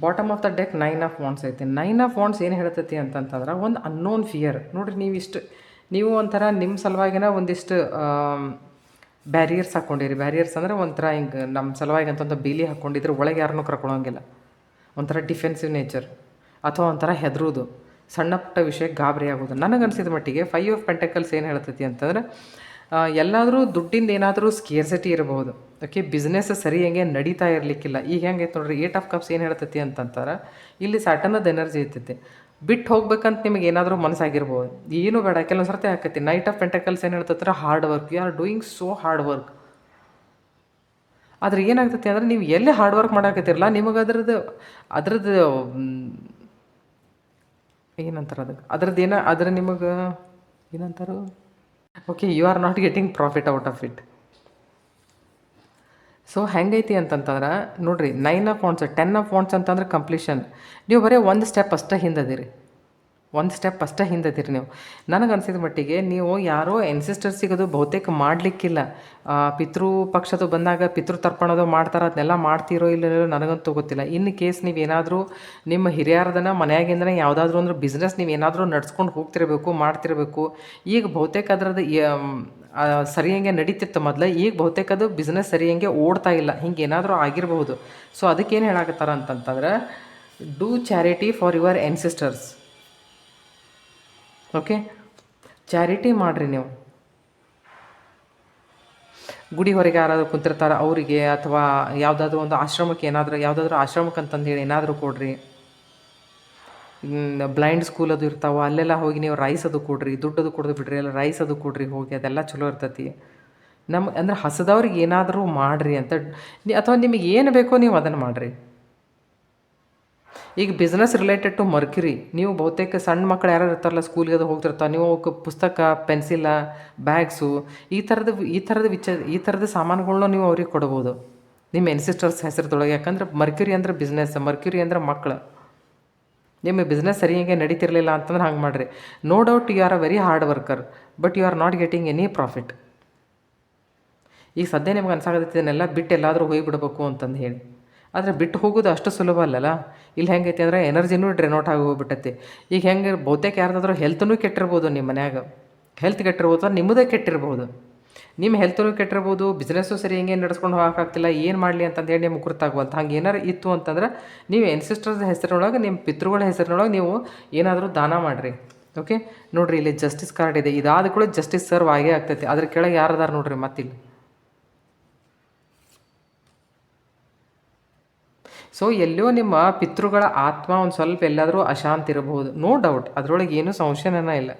bottom of the deck 9 of wands ಐತಿ. 9 ಆಫ್ ವಾಂಡ್ಸ್ ಏನು ಹೇಳ್ತೈತಿ ಅಂತಂತಂದ್ರೆ ಒಂದು ಅನ್ನೋನ್ ಫಿಯರ್. ನೋಡಿರಿ, ನೀವು ಒಂಥರ ನಿಮ್ಮ ಸಲುವಾಗಿನ ಒಂದಿಷ್ಟು ಬ್ಯಾರಿಯರ್ಸ್ ಹಾಕ್ಕೊಂಡಿರಿ. ಬ್ಯಾರಿಯರ್ಸ್ ಅಂದರೆ ಒಂಥರ ಹಿಂಗೆ ನಮ್ಮ ಸಲುವಾಗಿ ಅಂತಂದು ಬೇಲಿ ಹಾಕ್ಕೊಂಡಿದ್ರೆ ಒಳಗೆ ಯಾರನ್ನೂ ಕರ್ಕೊಳ್ಳೋಂಗಿಲ್ಲ. ಒಂಥರ ಡಿಫೆನ್ಸಿವ್ ನೇಚರ್. ಅಥವಾ ಒಂಥರ ಹೆದರೋದು, ಸಣ್ಣ ಪುಟ್ಟ ವಿಷಯಕ್ಕೆ ಗಾಬರಿ ಆಗೋದು. ನನಗನ್ಸಿದ ಮಟ್ಟಿಗೆ 5 ಆಫ್ ಪೆಂಟಕಲ್ಸ್ ಏನು ಹೇಳ್ತೈತಿ ಅಂತಂದ್ರೆ, ಎಲ್ಲಾದರೂ ದುಡ್ಡಿಂದ ಏನಾದರೂ ಸ್ಕೇರ್ಸಿಟಿ ಇರಬಹುದು. ಓಕೆ, ಬಿಸ್ನೆಸ್ ಸರಿ ಹೆಂಗೆ ನಡೀತಾ ಇರಲಿಕ್ಕಿಲ್ಲ. ಈಗ ಹೆಂಗೈತೆ ನೋಡ್ರಿ, 8 ಆಫ್ ಕಪ್ಸ್ ಏನು ಹೇಳ್ತೈತಿ ಅಂತಂತಾರೆ, ಇಲ್ಲಿ ಸ್ಯಾಟರ್ನದ ಎನರ್ಜಿ ಇರ್ತೈತಿ. ಬಿಟ್ಟು ಹೋಗ್ಬೇಕಂತ ನಿಮಗೆ ಏನಾದರೂ ಮನಸ್ಸಾಗಿರ್ಬೋದು, ಏನೂ ಬೇಡ, ಕೆಲವೊಂದು ಸರ್ತಿ ಆಕೈತಿ. ನೈಟ್ ಆಫ್ ಪೆಂಟಕಲ್ಸ್ ಏನು ಹೇಳ್ತೈತೆ, hard work, you are doing so hard work. ಆದ್ರೆ ಏನಾಗ್ತೈತಿ ಅಂದ್ರೆ, ನೀವು ಎಲ್ಲಿ ಹಾರ್ಡ್ ವರ್ಕ್ ಮಾಡಾಕತ್ತಿರಲ್ಲ, ನಿಮಗೆ ಅದ್ರದ್ದು ಏನಂತಾರೆ ಅದ್ರ ನಿಮಗೆ ಏನಂತಾರು, okay, you are not getting profit out of it. So ಹೆಂಗೈತಿ ಅಂತಂತಂದ್ರೆ ನೋಡ್ರಿ, 9 ಆಫ್ ವಾಂಡ್ಸ್ 10 ಆಫ್ ವಾಂಡ್ಸ್ ಅಂತಂದ್ರೆ ಕಂಪ್ಲೀಷನ್. ನೀವು ಬರೀ ಒಂದು ಸ್ಟೆಪ್ ಅಷ್ಟೇ ಹಿಂದದಿರಿ, ನೀವು. ನನಗನ್ಸಿದ ಮಟ್ಟಿಗೆ ನೀವು ಯಾರೋ ಎನ್ಸಿಸ್ಟರ್ಸಿಗೆ ಅದು ಬಹುತೇಕ ಮಾಡಲಿಕ್ಕಿಲ್ಲ. ಪಿತೃ ಪಕ್ಷದ ಬಂದಾಗ ಪಿತೃ ತರ್ಪಣದು ಮಾಡ್ತಾರೆ, ಅದನ್ನೆಲ್ಲ ಮಾಡ್ತಿರೋ ಇಲ್ಲೋ ನನಗಂತೂ ಗೊತ್ತಿಲ್ಲ. ಇನ್ನು ಕೇಸ್ ನೀವೇನಾದರೂ ನಿಮ್ಮ ಹಿರಿಯರದನ್ನ ಮನೆಯಾಗಿಂದನೇ ಯಾವುದಾದ್ರೂ ಅಂದ್ರೆ ಬಿಸ್ನೆಸ್ ನೀವು ಏನಾದರೂ ನಡ್ಸ್ಕೊಂಡು ಮಾಡ್ತಿರಬೇಕು. ಈಗ ಬಹುತೇಕ ಅದರದ್ದು ಸರಿಯಂಗೆ ನಡೀತಿತ್ತು ಮೊದಲು, ಈಗ ಬಹುತೇಕ ಅದು ಬಿಸ್ನೆಸ್ ಸರಿಯಂಗೆ ಓಡ್ತಾ ಇಲ್ಲ, ಹಿಂಗೆ ಏನಾದರೂ ಆಗಿರಬಹುದು. ಸೊ ಅದಕ್ಕೇನು ಹೇಳಾಕತ್ತಾರ ಅಂತಂತಂದ್ರೆ, do charity for your ancestors. Okay, charity ಮಾಡಿರಿ ನೀವು. ಗುಡಿ ಹೊರಗೆ ಯಾರಾದರೂ ಕುಂತಿರ್ತಾರೆ ಅವರಿಗೆ, ಅಥವಾ ಯಾವುದಾದ್ರೂ ಒಂದು ಆಶ್ರಮಕ್ಕೆ ಯಾವುದಾದ್ರೂ ಆಶ್ರಮಕ್ಕೆ ಅಂತಂದು ಹೇಳಿ ಏನಾದರೂ ಕೊಡ್ರಿ. ಬ್ಲೈಂಡ್ ಸ್ಕೂಲ್ ಅದು ಇರ್ತಾವೆ, ಅಲ್ಲೆಲ್ಲ ಹೋಗಿ ನೀವು ರೈಸ್ ಅದು ಕೊಡ್ರಿ, ದುಡ್ಡು ಅದು ಕೊಡೋದು ಬಿಡ್ರಿ, ಎಲ್ಲ ರೈಸ್ ಅದು ಕೊಡ್ರಿ ಹೋಗಿ, ಅದೆಲ್ಲ ಚಲೋ ಇರ್ತೈತಿ. ಅಂದ್ರೆ ಹಸದವ್ರಿಗೆ ಏನಾದರೂ ಮಾಡಿರಿ ಅಂತ, ಅಥವಾ ನಿಮಗೆ ಏನು ಬೇಕೋ ನೀವು ಅದನ್ನು ಮಾಡಿರಿ. ಈಗ ಬಿಸ್ನೆಸ್ ರಿಲೇಟೆಡ್ ಟು ಮರ್ಕ್ಯುರಿ, ನೀವು ಬಹುತೇಕ ಸಣ್ಣ ಮಕ್ಕಳು ಯಾರು ಇರ್ತಾರಲ್ಲ, ಸ್ಕೂಲ್ಗೆ ಅದು ಹೋಗ್ತಿರ್ತಾವೆ, ನೀವು ಅವಕ್ಕೆ ಪುಸ್ತಕ, ಪೆನ್ಸಿಲ್ಲ, ಬ್ಯಾಗ್ಸು, ಈ ಥರದ ಸಾಮಾನುಗಳ್ನ ನೀವು ಅವ್ರಿಗೆ ಕೊಡ್ಬೋದು ನಿಮ್ಮ ಎನ್ಸಿಸ್ಟರ್ಸ್ ಹೆಸರದೊಳಗೆ. ಯಾಕಂದ್ರೆ ಮರ್ಕ್ಯುರಿ ಅಂದ್ರೆ ಬಿಸ್ನೆಸ್, ಮರ್ಕ್ಯುರಿ ಅಂದ್ರೆ ಮಕ್ಕಳು. ನಿಮ್ಮ ಬಿಸ್ನೆಸ್ ಸರಿ ಹೇಗೆ ನಡೀತಿರಲಿಲ್ಲ ಅಂತಂದ್ರೆ ಹಂಗೆ ಮಾಡಿರಿ. No doubt you are a very hard worker, but you are not getting any profit. ಈಗ ಸದ್ಯ ನಿಮ್ಗೆ ಅನ್ಸಾಗತ್ತೇನೆಲ್ಲ ಬಿಟ್ಟು ಎಲ್ಲಾದರೂ ಹೋಗಿಬಿಡ್ಬೇಕು ಅಂತಂದು ಹೇಳಿ. ಆದರೆ ಬಿಟ್ಟು ಹೋಗೋದು ಅಷ್ಟು ಸುಲಭ ಅಲ್ಲಲ್ಲ. ಇಲ್ಲಿ ಹೆಂಗೈತಿ ಅಂದರೆ ಎನರ್ಜಿನೂ ಡ್ರೆನೌಟ್ ಆಗಿ ಹೋಗ್ಬಿಟ್ಟೈತಿ. ಈಗ ಹೆಂಗೆ ಬಹುತೇಕ ಯಾರ್ದಾದ್ರೂ ಹೆಲ್ತ್ನೂ ಕೆಟ್ಟಿರ್ಬೋದು, ನಿಮ್ಮ ಮನ್ಯಾಗ ಹೆಲ್ತ್ ಕೆಟ್ಟಿರ್ಬೋದು, ನಿಮ್ಮದೇ ಕೆಟ್ಟಿರ್ಬೋದು. ನಿಮ್ಮ ಹೆಲ್ತ್ನೂ ಕೆಟ್ಟಿರ್ಬೋದು, ಬಿಸ್ನೆಸ್ಸು ಸರಿ ಹೆಂಗೆ ನಡೆಸ್ಕೊಂಡು ಹೋಗೋಕ್ಕಾಗ್ತಿಲ್ಲ, ಏನು ಮಾಡಲಿ ಅಂತಂದೇಳಿ ನಿಮ್ಗೆ ಗುರುತಾಗುವಂಥ ಹಂಗೆ ಏನಾರು ಇತ್ತು ಅಂತಂದ್ರೆ, ನೀವು ಎನ್ಸಿಸ್ಟರ್ಸ್ ಹೆಸರಿನೊಳಗೆ, ನಿಮ್ಮ ಪಿತೃಗಳ ಹೆಸರಿನೊಳಗೆ ನೀವು ಏನಾದರೂ ದಾನ ಮಾಡಿರಿ. ಓಕೆ, ನೋಡಿರಿ, ಇಲ್ಲಿ ಜಸ್ಟಿಸ್ ಕಾರ್ಡ್ ಇದೆ. ಇದಾದ ಕೂಡ ಜಸ್ಟಿಸ್ ಸರ್ವ್ ಆಗೇ ಆಗ್ತೈತಿ. ಅದ್ರ ಕೆಳಗೆ ಯಾರದಾರ ನೋಡ್ರಿ ಮತ್ತಿಲ್ಲಿ. ಸೊ ಎಲ್ಲೋ ನಿಮ್ಮ ಪಿತೃಗಳ ಆತ್ಮ ಒಂದು ಸ್ವಲ್ಪ ಎಲ್ಲಾದರೂ ಅಶಾಂತಿ ಇರಬಹುದು, ನೋ ಡೌಟ್, ಅದರೊಳಗೆ ಏನೂ ಸಂಶಯನೇ ಇಲ್ಲ.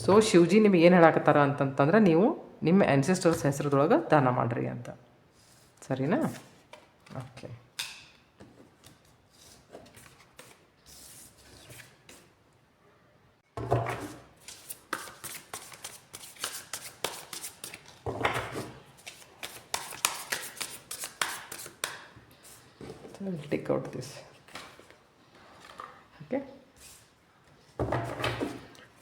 ಸೊ ಶಿವಜಿ ನಿಮಗೆ ಏನು ಹೇಳಾಕತ್ತಾರ ಅಂತಂತಂದ್ರೆ, ನೀವು ನಿಮ್ಮ ಆ್ಯನ್ಸಿಸ್ಟರ್ಸ್ ಹೆಸರದೊಳಗೆ ದಾನ ಮಾಡಿರಿ ಅಂತ. ಸರಿನಾ? Okay. I'll take out this. Okay.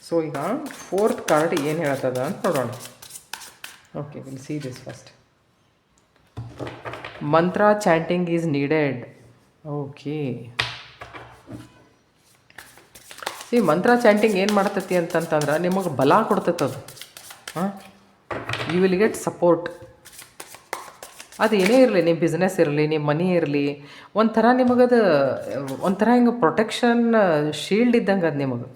So ಈಗ 4th ಕಾರ್ಡ್ ಏನು ಹೇಳ್ತದ ಅಂತ ನೋಡೋಣ. Okay, will see this first. Mantra chanting is needed. Okay, see mantra chanting ಏನು ಮಾಡ್ತೈತಿ ಅಂತಂತಂದ್ರೆ ನಿಮಗೆ ಬಲ ಕೊಡ್ತೈತದು. You will get support. ಅದು ಏನೇ ಇರಲಿ, ನಿಮ್ಮ ಬಿಸ್ನೆಸ್ ಇರಲಿ, ನಿಮ್ಮ ಮನಿ ಇರಲಿ, ಒಂಥರ ನಿಮಗದು ಒಂಥರ ಹಿಂಗೆ ಪ್ರೊಟೆಕ್ಷನ್ ಶೀಲ್ಡ್ ಇದ್ದಂಗೆ ಅದು ನಿಮಗೆ.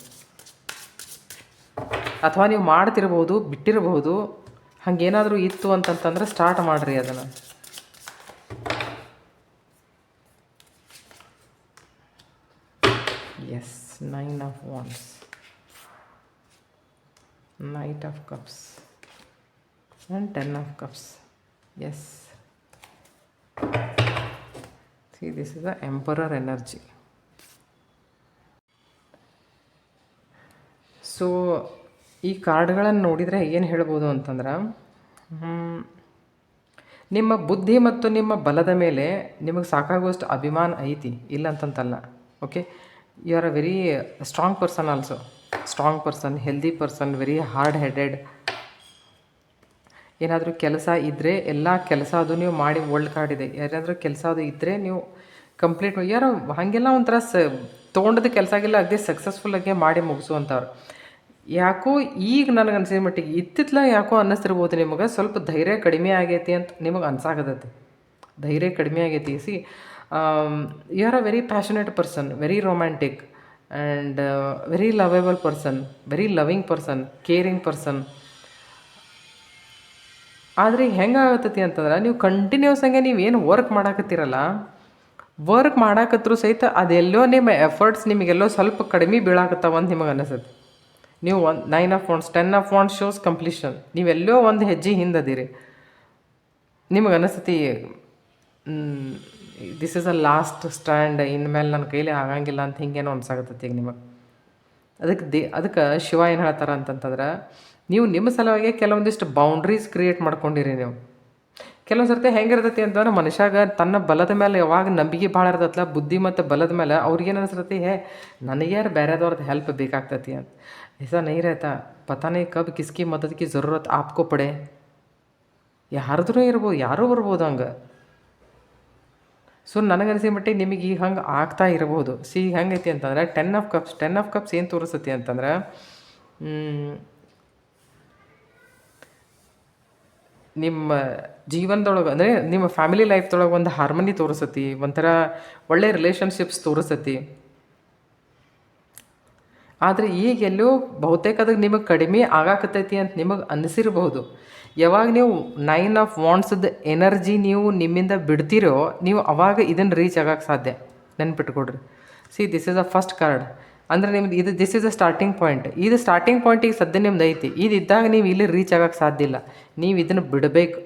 ಅಥವಾ ನೀವು ಮಾಡ್ತಿರ್ಬೋದು, ಬಿಟ್ಟಿರ್ಬೋದು, ಹಂಗೇನಾದರೂ ಇತ್ತು ಅಂತಂತಂದ್ರೆ ಸ್ಟಾರ್ಟ್ ಮಾಡಿರಿ ಅದನ್ನು. Yes, 9 of wands, Knight of Cups and 10 of Cups. Yes. See, this is the Emperor energy. So ಈ ಕಾರ್ಡ್ಗಳನ್ನು ನೋಡಿದರೆ ಏನು ಹೇಳ್ಬೋದು ಅಂತಂದ್ರೆ, ನಿಮ್ಮ ಬುದ್ಧಿ ಮತ್ತು ನಿಮ್ಮ ಬಲದ ಮೇಲೆ ನಿಮಗೆ ಸಾಕಾಗುವಷ್ಟು ಅಭಿಮಾನ ಐತಿ, ಇಲ್ಲ ಅಂತಂತಲ್ಲ. Okay, you are a very strong person also. Strong person, healthy person, very hard headed. ಏನಾದರೂ ಕೆಲಸ ಇದ್ದರೆ ಎಲ್ಲ ಕೆಲಸ ಅದು ನೀವು ಮಾಡಿ, ವರ್ಲ್ಡ್ ಕಾರ್ಡ್ ಇದೆ, ಏನಾದರೂ ಕೆಲಸ ಅದು ಇದ್ದರೆ ನೀವು ಕಂಪ್ಲೀಟ್ ಯಾರೋ ಹಾಗೆಲ್ಲ ಒಂಥರ ತೊಗೊಂಡದ ಕೆಲಸ ಆಗಿಲ್ಲ ಅದೇ ಸಕ್ಸಸ್ಫುಲ್ಲಾಗೆ ಮಾಡಿ ಮುಗಿಸುವಂಥವ್ರು. ಯಾಕೋ ಈಗ ನನಗೆ ಅನ್ಸಿದ ಮಟ್ಟಿಗೆ ಇತ್ತಿತ್ತಲ ಯಾಕೋ ಅನ್ನಿಸ್ತಿರ್ಬೋದು ನಿಮಗೆ ಸ್ವಲ್ಪ ಧೈರ್ಯ ಕಡಿಮೆ ಆಗೈತಿ ಅಂತ ನಿಮಗೆ ಅನ್ಸಾಗತೈತಿ. ಧೈರ್ಯ ಕಡಿಮೆ ಆಗೈತಿ. You are a very passionate person, very romantic and very lovable person, very loving person, caring person. ಆದರೆ ಈಗ ಹೆಂಗಾಗತ್ತತಿ ಅಂತಂದ್ರೆ ನೀವು ಕಂಟಿನ್ಯೂಸ್ ಆಗಿ ನೀವೇನು ವರ್ಕ್ ಮಾಡಾಕತ್ತೀರಲ್ಲ, ವರ್ಕ್ ಮಾಡಾಕತ್ರು ಸಹಿತ ಅದೆಲ್ಲೋ ನಿಮ್ಮ ಎಫರ್ಟ್ಸ್ ನಿಮಗೆಲ್ಲೋ ಸ್ವಲ್ಪ ಕಡಿಮೆ ಬೀಳಾಕತ್ತಾವ ಅಂತ ನಿಮಗೆ ಅನಿಸುತ್ತೆ. ನೀವು 9 of wands 10 of wands shows completion. ನೀವೆಲ್ಲೋ ಒಂದು ಹೆಜ್ಜೆ ಹಿಂದದಿರಿ. ನಿಮಗೆ ಅನಿಸ್ತತಿ this is a last stand, ಇನ್ಮೇಲೆ ನನ್ನ ಕೈಲಿ ಆಗಂಗಿಲ್ಲ ಅಂತ ಹಿಂಗೇನೋ ಅನ್ಸಾಕತ್ತೈತಿ ಈಗ ನಿಮಗೆ. ಅದಕ್ಕೆ ಶಿವ ಏನು ಹೇಳ್ತಾರ ಅಂತಂತಂದ್ರೆ, ನೀವು ನಿಮ್ಮ ಸಲುವಾಗಿ ಕೆಲವೊಂದಿಷ್ಟು ಬೌಂಡ್ರೀಸ್ ಕ್ರಿಯೇಟ್ ಮಾಡ್ಕೊಂಡಿರಿ ನೀವು. ಕೆಲವೊಂದು ಸರ್ತಿ ಹೆಂಗಿರ್ತೈತಿ ಅಂತಂದ್ರೆ, ಮನುಷ್ಯಾಗ ತನ್ನ ಬಲದ ಮೇಲೆ ಯಾವಾಗ ನಂಬಿಕೆ ಭಾಳ ಇರ್ತೈತಲ್ಲ, ಬುದ್ಧಿ ಮತ್ತು ಬಲದ ಮೇಲೆ ಅವ್ರಿಗೇನು ಅನಿಸ್ತೈತಿ, ನನಗೆ ಯಾರು ಬೇರೆದವ್ರದ್ದು ಹೆಲ್ಪ್ ಬೇಕಾಗ್ತೈತಿ ಅಂತ. ऐसा नहीं रहता, पता नहीं कब किसकी मदद की ज़रूरत आपको पड़े. ಯಾರ್ದ್ರೂ ಇರ್ಬೋದು, ಯಾರೂ ಬರ್ಬೋದು ಹಂಗೆ. ಸೊ ನನಗನ್ಸಿ ಮಟ್ಟಿಗೆ ನಿಮಗೆ ಈಗ ಹಂಗೆ ಆಗ್ತಾ ಇರ್ಬೋದು. ಈಗ ಹೆಂಗೈತಿ ಅಂತಂದ್ರೆ 10 ಆಫ್ ಕಪ್ಸ್ ಏನು ತೋರಿಸ್ತೈತಿ ಅಂತಂದ್ರೆ, ನಿಮ್ಮ ಜೀವನದೊಳಗೆ ಅಂದರೆ ನಿಮ್ಮ ಫ್ಯಾಮಿಲಿ ಲೈಫ್ದೊಳಗೆ ಒಂದು ಹಾರ್ಮನಿ ತೋರಿಸ್ತೈತಿ, ಒಂಥರ ಒಳ್ಳೆ ರಿಲೇಷನ್ಶಿಪ್ಸ್ ತೋರಿಸ್ತೈತಿ. ಆದರೆ ಈಗೆಲ್ಲೋ ಬಹುತೇಕ ಅದಕ್ಕೆ ನಿಮಗೆ ಕಡಿಮೆ ಆಗಾಕತ್ತೈತಿ ಅಂತ ನಿಮಗೆ ಅನ್ನಿಸಿರ್ಬೋದು. ಯಾವಾಗ ನೀವು 9 ಆಫ್ ವಾಂಡ್ಸ್ದು ಎನರ್ಜಿ ನೀವು ನಿಮ್ಮಿಂದ ಬಿಡ್ತೀರೋ, ನೀವು ಅವಾಗ ಇದನ್ನು ರೀಚ್ ಆಗಕ್ಕೆ ಸಾಧ್ಯ. ನೆನ್ಪಿಟ್ಕೊಡ್ರಿ. This is a first card. ಅಂದರೆ ನಿಮ್ದು this is a starting point. ಇದು ಸ್ಟಾರ್ಟಿಂಗ್ ಪಾಯಿಂಟಿಗೆ ಸದ್ಯ ನಿಮ್ದು ಐತಿ. ಇದ್ದಾಗ ನೀವು ಇಲ್ಲಿ ರೀಚ್ ಆಗಕ್ಕೆ ಸಾಧ್ಯ ಇಲ್ಲ. ನೀವು ಇದನ್ನು ಬಿಡಬೇಕು.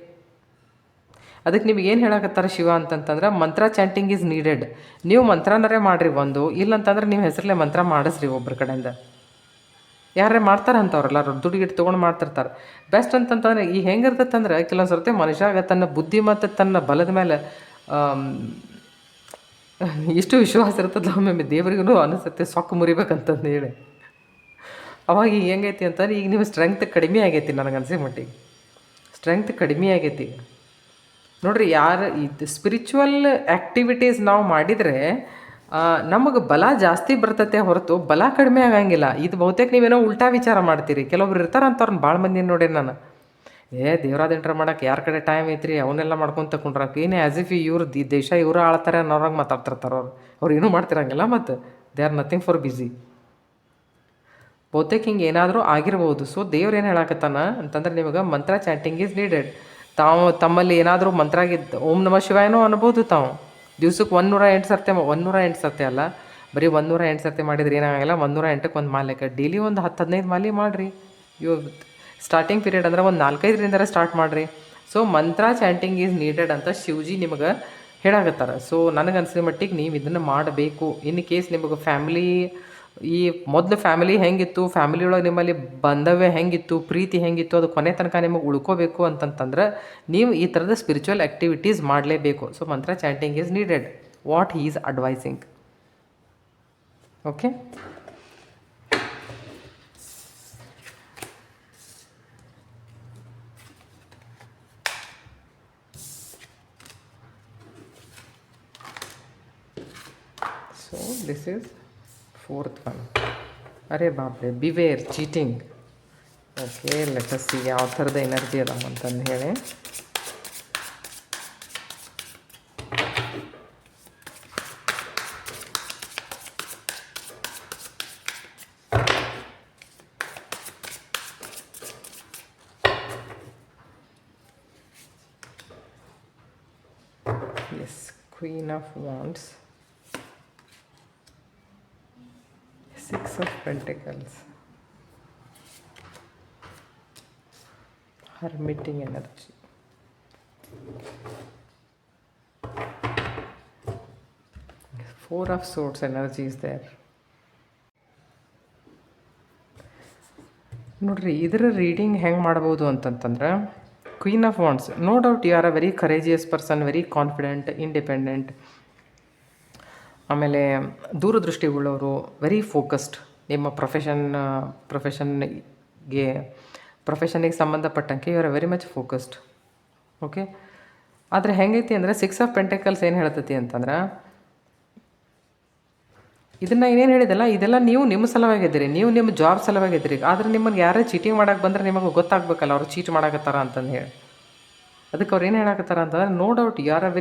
ಅದಕ್ಕೆ ನಿಮ್ಗೆ ಏನು ಹೇಳಕತ್ತಾರೆ ಶಿವ ಅಂತಂತಂದ್ರೆ, ಮಂತ್ರ ಚಾಂಟಿಂಗ್ ಈಸ್ ನೀಡೆಡ್. ನೀವು ಮಂತ್ರನರೇ ಮಾಡಿರಿ ಒಂದು, ಇಲ್ಲಂತಂದ್ರೆ ನೀವು ಹೆಸರಲ್ಲೇ ಮಂತ್ರ ಮಾಡಿಸ್ರಿ ಒಬ್ಬರ ಕಡೆಯಿಂದ. ಯಾರೇ ಮಾಡ್ತಾರೆ ಅಂಥವ್ರಲ್ಲ, ದುಡ್ಡು ಗಿಟ್ಟು ತೊಗೊಂಡು ಮಾಡ್ತಿರ್ತಾರೆ. ಬೆಸ್ಟ್ ಅಂತಂತಂದ್ರೆ ಈಗ ಹೆಂಗಿರ್ತೈತಂದ್ರೆ, ಕೆಲವೊಂದು ಸರ್ತಿ ಮನುಷ್ಯಾಗ ತನ್ನ ಬುದ್ಧಿ ಮತ್ತು ತನ್ನ ಬಲದ ಮೇಲೆ ಇಷ್ಟು ವಿಶ್ವಾಸ ಇರ್ತದಲ್ಲ, ಒಮ್ಮೊಮ್ಮೆ ದೇವರಿಗೂ ಅನಿಸುತ್ತೆ ಸೊಕ್ಕು ಮುರಿಬೇಕಂತಂದು ಹೇಳಿ. ಅವಾಗ ಈಗ ಹೆಂಗೈತಿ ಅಂತಂದ್ರೆ, ಈಗ ನಿಮ್ಮ ಸ್ಟ್ರೆಂಗ್ತ್ ಕಡಿಮೆ ಆಗೈತಿ. ನನಗನ್ಸಿ ಮಟ್ಟಿಗೆ ಸ್ಟ್ರೆಂಗ್ತ್ ಕಡಿಮೆ ಆಗೈತಿ. ನೋಡಿರಿ, ಯಾರು ಇದು ಸ್ಪಿರಿಚುವಲ್ ಆ್ಯಕ್ಟಿವಿಟೀಸ್ ನಾವು ಮಾಡಿದರೆ ನಮಗೆ ಬಲ ಜಾಸ್ತಿ ಬರ್ತೈತೆ ಹೊರತು ಬಲ ಕಡಿಮೆ ಆಗಂಗಿಲ್ಲ. ಇದು ಬಹುತೇಕ ನೀವೇನೋ ಉಲ್ಟಾ ವಿಚಾರ ಮಾಡ್ತೀರಿ. ಕೆಲವೊಬ್ರು ಇರ್ತಾರಂತವ್ರನ್ನ ಭಾಳ ಮಂದಿ ನೋಡಿ ನಾನು, ದೇವ್ರಾದ ಎಂಟ್ರ್ ಮಾಡೋಕೆ ಯಾರ ಕಡೆ ಟೈಮ್ ಐತ್ರಿ, ಅವನ್ನೆಲ್ಲ ಮಾಡ್ಕೊಂಡು ತಗೊಂಡ್ರಾಕ ಏನೇ ಆ್ಯಸ್ ಇಫ್ ಇವ್ರು ದೇಶ ಇವರು ಆಳ್ತಾರೆ ಅನ್ನೋರಾಗ ಮಾತಾಡ್ತಿರ್ತಾರೆ. ಅವ್ರು ಏನೂ ಮಾಡ್ತಿರಂಗಿಲ್ಲ, ಮತ್ತು ದೇ ಆರ್ ನಥಿಂಗ್ ಫಾರ್ ಬಿಸಿ. ಬಹುತೇಕ ಹಿಂಗೆ ಏನಾದರೂ ಆಗಿರ್ಬೋದು. ಸೊ ದೇವ್ರು ಏನು ಹೇಳಕತ್ತಾನ ಅಂತಂದ್ರೆ, ನಿಮಗೆ ಮಂತ್ರ ಚಾಂಟಿಂಗ್ ಈಸ್ ನೀಡೆಡ್. ತಮ್ಮಲ್ಲಿ ಏನಾದರೂ ಮಂತ್ರಾಗಿದ್ದು ಓಂ ನಮಃ ಶಿವಾಯನೋ ಅನ್ಬೋದು. ದಿವ್ಸಕ್ಕೆ 108 ಸರ್ತಿ ಅಲ್ಲ, ಬರೀ 108 ಸರ್ತಿ ಮಾಡಿದ್ರೆ ಏನಾಗಲ್ಲ. 108ಕ್ಕೆ ಒಂದು ಮಾಲೆಕ ಡೈಲಿ ಒಂದು 10-15 ಮಾಲೆ ಮಾಡಿರಿ. ಸ್ಟಾರ್ಟಿಂಗ್ ಪೀರಿಯಡ್ ಅಂದ್ರೆ ಒಂದು 4-5ರಿಂದಲೇ ಸ್ಟಾರ್ಟ್ ಮಾಡಿರಿ. So mantra chanting is needed ಅಂತ ಶಿವಜಿ ನಿಮಗೆ ಹೇಳಾಕತ್ತಾರೆ. ಸೊ ನನಗನ್ಸಿದ ಮಟ್ಟಿಗೆ ನೀವು ಇದನ್ನು ಮಾಡಬೇಕು. ಇನ್ ಕೇಸ್ ನಿಮಗೆ ಫ್ಯಾಮಿಲಿ, ಈ ಮೊದಲು ಫ್ಯಾಮಿಲಿ ಹೆಂಗಿತ್ತು, ಫ್ಯಾಮಿಲಿ ಒಳಗೆ ನಿಮ್ಮಲ್ಲಿ ಬಾಂಧವ್ಯ ಹೆಂಗಿತ್ತು, ಪ್ರೀತಿ ಹೆಂಗಿತ್ತು, ಅದು ಕೊನೆ ತನಕ ನಿಮಗೆ ಉಳ್ಕೋಬೇಕು ಅಂತಂತಂದ್ರೆ ನೀವು ಈ ಥರದ ಸ್ಪಿರಿಚುವಲ್ ಆ್ಯಕ್ಟಿವಿಟೀಸ್ ಮಾಡಲೇಬೇಕು. So mantra chanting is needed, what he is advising. Okay. So this is 4th one. ಅರೆ ಬಾಪ್ರೆ, beware cheating. Okay, let us see ಯಾವ ಥರದ ಎನರ್ಜಿ ಅದಾವ ಅಂತಂದು ಹೇಳಿ. Yes, queen of wands, 6 of Pentacles, hermiting energy, 4 of Swords energy is there. ನೋಡ್ರಿ, ಇದರ reading ಹೆಂಗೆ ಮಾಡ್ಬೋದು ಅಂತಂತಂದ್ರೆ, queen of wands, no doubt you are a very courageous person, very confident, independent. ಆಮೇಲೆ ದೂರದೃಷ್ಟಿ ಉಳ್ಳವರು, ವೆರಿ ಫೋಕಸ್ಡ್. ನಿಮ್ಮ ಪ್ರೊಫೆಷನ್ನಿಗೆ ಸಂಬಂಧಪಟ್ಟಂಗೆ you are very much focused. Okay. ಆದರೆ ಹೆಂಗೈತಿ ಅಂದರೆ 6 ಆಫ್ ಪೆಂಟಕಲ್ಸ್ ಏನು ಹೇಳ್ತೈತಿ ಅಂತಂದ್ರೆ, ಇದನ್ನು ಏನೇನು ಹೇಳಿದಲ್ಲ, ಇದೆಲ್ಲ ನೀವು ನಿಮ್ಮ ಸಲುವಾಗಿದ್ದೀರಿ, ನೀವು ನಿಮ್ಮ ಜಾಬ್ ಸಲುವಾಗಿದ್ದೀರಿ. ಆದರೆ ನಿಮ್ಮನ್ನು ಯಾರೇ ಚೀಟಿಂಗ್ ಮಾಡೋಕ್ಕೆ ಬಂದರೆ ನಿಮಗೆ ಗೊತ್ತಾಗಬೇಕಲ್ಲ ಅವ್ರು ಚೀಟ್ ಮಾಡಕತ್ತಾರ ಅಂತಂದು ಹೇಳಿ. ಅದಕ್ಕೆ ಅವ್ರು ಏನು ಹೇಳಕತ್ತಾರ ಅಂತಂದ್ರೆ, no doubt you are a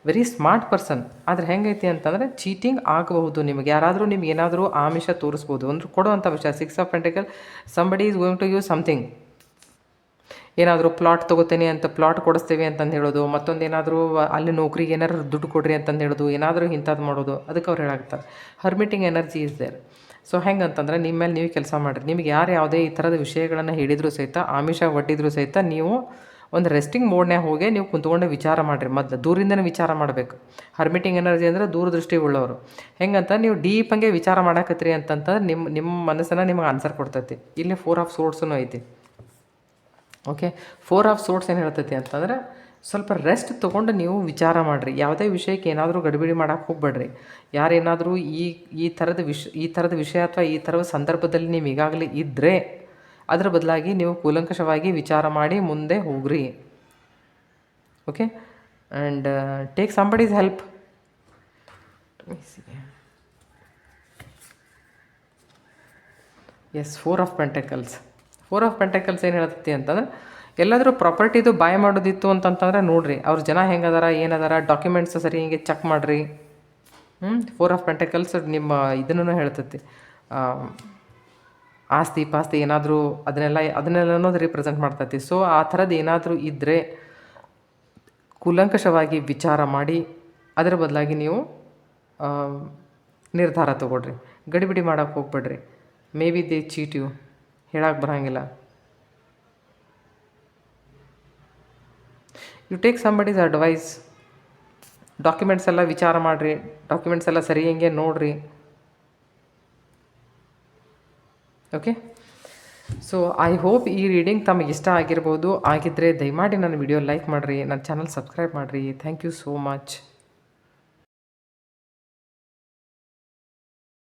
very smart person. ಆದರೆ ಹೆಂಗೈತಿ ಅಂತಂದರೆ ಚೀಟಿಂಗ್ ಆಗಬಹುದು. ನಿಮಗೆ ಯಾರಾದರೂ ನಿಮ್ಗೆ ಏನಾದರೂ ಆಮಿಷ ತೋರಿಸ್ಬೋದು ಅಂದ್ರೆ ಕೊಡುವಂಥ ವಿಷಯ. 6 of pentacle, somebody is going to use something. ಏನಾದರೂ ಪ್ಲಾಟ್ ತೊಗೋತೀನಿ ಅಂತ ಪ್ಲಾಟ್ ಕೊಡಿಸ್ತೀವಿ ಅಂತಂದು ಹೇಳೋದು, ಮತ್ತೊಂದು ಏನಾದರೂ ಅಲ್ಲಿ ನೌಕರಿಗೆ ಏನಾದ್ರು ದುಡ್ಡು ಕೊಡ್ರಿ ಅಂತಂದು ಹೇಳೋದು, ಏನಾದರೂ ಇಂಥದ್ದು ಮಾಡೋದು. ಅದಕ್ಕೆ ಅವ್ರು ಹೇಳಾಗ್ತಾರೆ ಹರ್ಮಿಟಿಂಗ್ ಎನರ್ಜಿ ಇಸ್ ದೇರ್. ಸೊ ಹೆಂಗಂತಂದ್ರೆ ನಿಮ್ಮ ಮೇಲೆ ನೀವು ಕೆಲಸ ಮಾಡಿರಿ. ನಿಮ್ಗೆ ಯಾರು ಯಾವುದೇ ಈ ಥರದ ವಿಷಯಗಳನ್ನು ಹೇಳಿದರೂ ಸಹಿತ, ಆಮಿಷ ಒಡ್ಡಿದ್ರು ಸಹಿತ, ನೀವು ಒಂದು ರೆಸ್ಟಿಂಗ್ ಮೋಡ್ನ್ಯಾಗ ಹೋಗಿ ನೀವು ಕುಂತ್ಕೊಂಡು ವಿಚಾರ ಮಾಡಿರಿ. ಮೊದಲು ದೂರಿಂದನೇ ವಿಚಾರ ಮಾಡಬೇಕು. ಹರ್ಮಿಟಿಂಗ್ ಎನರ್ಜಿ ಅಂದರೆ ದೂರದೃಷ್ಟಿ ಉಳ್ಳವರು. ಹೆಂಗಂತ ನೀವು ಡೀಪಂಗೆ ವಿಚಾರ ಮಾಡಾಕತ್ರಿ ಅಂತಂತಂದ್ರೆ ನಿಮ್ಮ ಮನಸ್ಸನ್ನು ನಿಮ್ಗೆ ಆನ್ಸರ್ ಕೊಡ್ತೈತಿ. ಇಲ್ಲಿ 4 ಆಫ್ ಸೋರ್ಡ್ಸೂ ಐತಿ. ಓಕೆ, 4 ಆಫ್ ಸೋರ್ಡ್ಸ್ ಏನು ಹೇಳ್ತೈತಿ ಅಂತಂದ್ರೆ ಸ್ವಲ್ಪ ರೆಸ್ಟ್ ತೊಗೊಂಡು ನೀವು ವಿಚಾರ ಮಾಡಿರಿ. ಯಾವುದೇ ವಿಷಯಕ್ಕೆ ಏನಾದರೂ ಗಡಿಬಿಡಿ ಮಾಡೋಕ್ಕೆ ಹೋಗ್ಬೇಡ್ರಿ. ಯಾರೇನಾದರೂ ಈ ಥರದ ವಿಷಯ ಅಥವಾ ಈ ಥರದ ಸಂದರ್ಭದಲ್ಲಿ ನೀವು ಈಗಾಗಲೇ ಇದ್ದರೆ ಅದರ ಬದಲಾಗಿ ನೀವು ಕೂಲಂಕಷವಾಗಿ ವಿಚಾರ ಮಾಡಿ ಮುಂದೆ ಹೋಗ್ರಿ. Okay, and take somebody's help. Yes, 4 of pentacles. 4 of pentacles ಏನು ಹೇಳ್ತೈತಿ ಅಂತಂದ್ರೆ, ಎಲ್ಲಾದರೂ ಪ್ರಾಪರ್ಟಿದು ಬಾಯ್ ಮಾಡೋದಿತ್ತು ಅಂತಂತಂದ್ರೆ ನೋಡಿರಿ, ಅವ್ರ ಜನ ಹೆಂಗದಾರ ಏನದಾರ, ಡಾಕ್ಯುಮೆಂಟ್ಸ್ ಸರಿ ಹಿಂಗೆ ಚೆಕ್ ಮಾಡಿರಿ. 4 ಆಫ್ ಪೆಂಟಕಲ್ಸ್ ನಿಮ್ಮ ಇದನ್ನು ಹೇಳ್ತೈತಿ, ಆಸ್ತಿ ಪಾಸ್ತಿ ಏನಾದರೂ ಅದನ್ನೆಲ್ಲನೂ ರಿಪ್ರೆಸೆಂಟ್ ಮಾಡ್ತೈತಿ. ಸೊ ಆ ಥರದ್ದು ಏನಾದರೂ ಇದ್ದರೆ ಕೂಲಂಕಷವಾಗಿ ವಿಚಾರ ಮಾಡಿ ಅದರ ಬದಲಾಗಿ ನೀವು ನಿರ್ಧಾರ ತೊಗೊಳ್ರಿ. ಗಡಿಬಿಡಿ ಮಾಡೋಕ್ಕೆ ಹೋಗ್ಬೇಡ್ರಿ. Maybe they cheat you, ಹೇಳಕ್ಕೆ ಬರೋಂಗಿಲ್ಲ. You take somebody's advice. Documents ಎಲ್ಲ ವಿಚಾರ ಮಾಡಿರಿ, ಡಾಕ್ಯುಮೆಂಟ್ಸ್ ಎಲ್ಲ ಸರಿ ಹೆಂಗೆ ನೋಡಿರಿ. ಓಕೆ, ಸೊ ಐ ಹೋಪ್ ಈ ರೀಡಿಂಗ್ ತಮಗೆ ಇಷ್ಟ ಆಗಿರ್ಬೋದು. ಆಗಿದ್ದರೆ ದಯಮಾಡಿ ನನ್ನ ವಿಡಿಯೋ ಲೈಕ್ ಮಾಡಿರಿ, ನನ್ನ ಚಾನಲ್ ಸಬ್ಸ್ಕ್ರೈಬ್ ಮಾಡಿರಿ. Thank you so much.